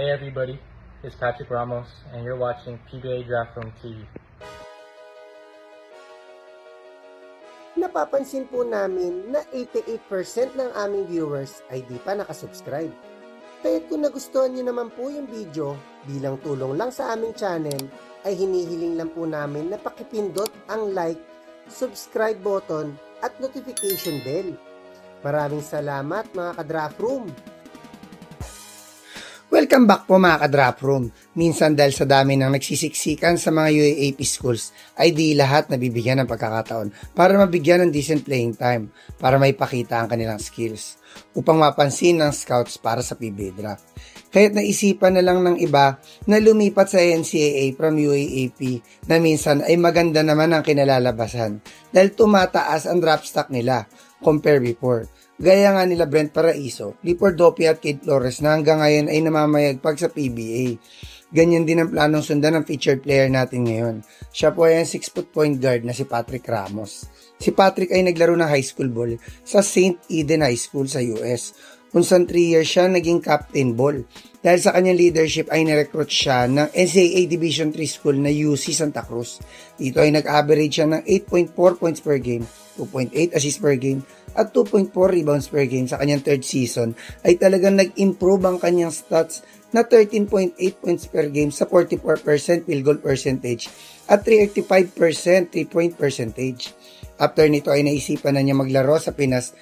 Hey everybody, it's Patrick Ramos and you're watching PBA Draft Room TV. Napapansin po namin na 88% ng aming viewers ay di pa nakasubscribe. Kaya't kung nagustuhan niyo naman po yung video, bilang tulong lang sa aming channel, ay hinihiling lang po namin na pakipindot ang like, subscribe button at notification bell. Maraming salamat mga ka-Draft Room! Welcome back po mga ka-Draft Room. Minsan dahil sa dami ng nagsisiksikan sa mga UAAP schools ay di lahat nabibigyan ng pagkakataon para mabigyan ng decent playing time para may pakita ang kanilang skills upang mapansin ng scouts para sa PBA draft. Kaya't naisipan na lang ng iba na lumipat sa NCAA from UAAP na minsan ay maganda naman ang kinalalabasan dahil tumataas ang draft stock nila compare before. Gaya nga nila Brent Paraiso, Lipor Dopi at Kate Flores na hanggang ngayon ay namamayagpag sa PBA. Ganyan din ang planong sundan ng featured player natin ngayon. Siya po ay ang 6-foot point guard na si Patrick Ramos. Si Patrick ay naglaro ng high school ball sa St. Eden High School sa US. Kung saan 3 years siya naging captain ball. Dahil sa kanyang leadership ay nirecruit siya ng NCAA Division 3 school na UC Santa Cruz. Dito ay nag-average siya ng 8.4 points per game, 2.8 assists per game, at 2.4 rebounds per game sa kanyang third season ay talagang nag-improve ang kanyang stats na 13.8 points per game sa 44% field goal percentage at 35% 3-point percentage. After nito ay naisipan na niya maglaro sa Pinas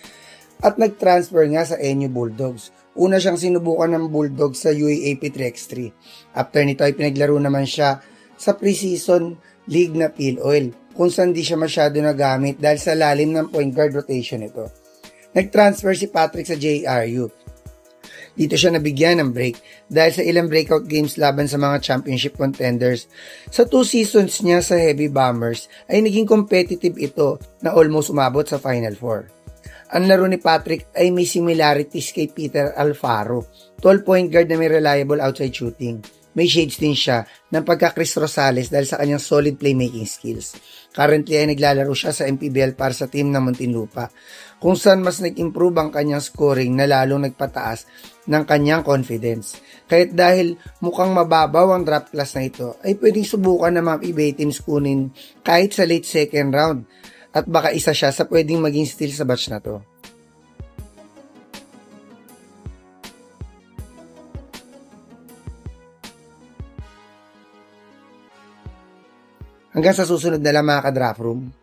at nag-transfer nga sa NU Bulldogs. Una siyang sinubukan ng Bulldogs sa UAAP 3x3. After nito ay pinaglaro naman siya sa preseason league na PhilOil kung saan di siya masyado nagamit dahil sa lalim ng point guard rotation ito. Nag-transfer si Patrick sa JRU. Dito siya nabigyan ng break dahil sa ilang breakout games laban sa mga championship contenders. Sa 2 seasons niya sa Heavy Bombers ay naging competitive ito na almost umabot sa Final Four. Ang laro ni Patrick ay may similarities kay Peter Alfaro, 12-point guard na may reliable outside shooting. May shades din siya ng pagka-Chris Rosales dahil sa kanyang solid playmaking skills. Currently ay naglalaro siya sa MPBL para sa team ng Muntinlupa, kung saan mas nag-improve ang kanyang scoring na lalong nagpataas ng kanyang confidence. Kahit dahil mukhang mababaw ang draft class na ito, ay pwedeng subukan ng mga PBA teams kunin kahit sa late second round at baka isa siya sa pwedeng maging steal sa batch na to. Hanggang sa susunod na lang mga ka-Draft Room.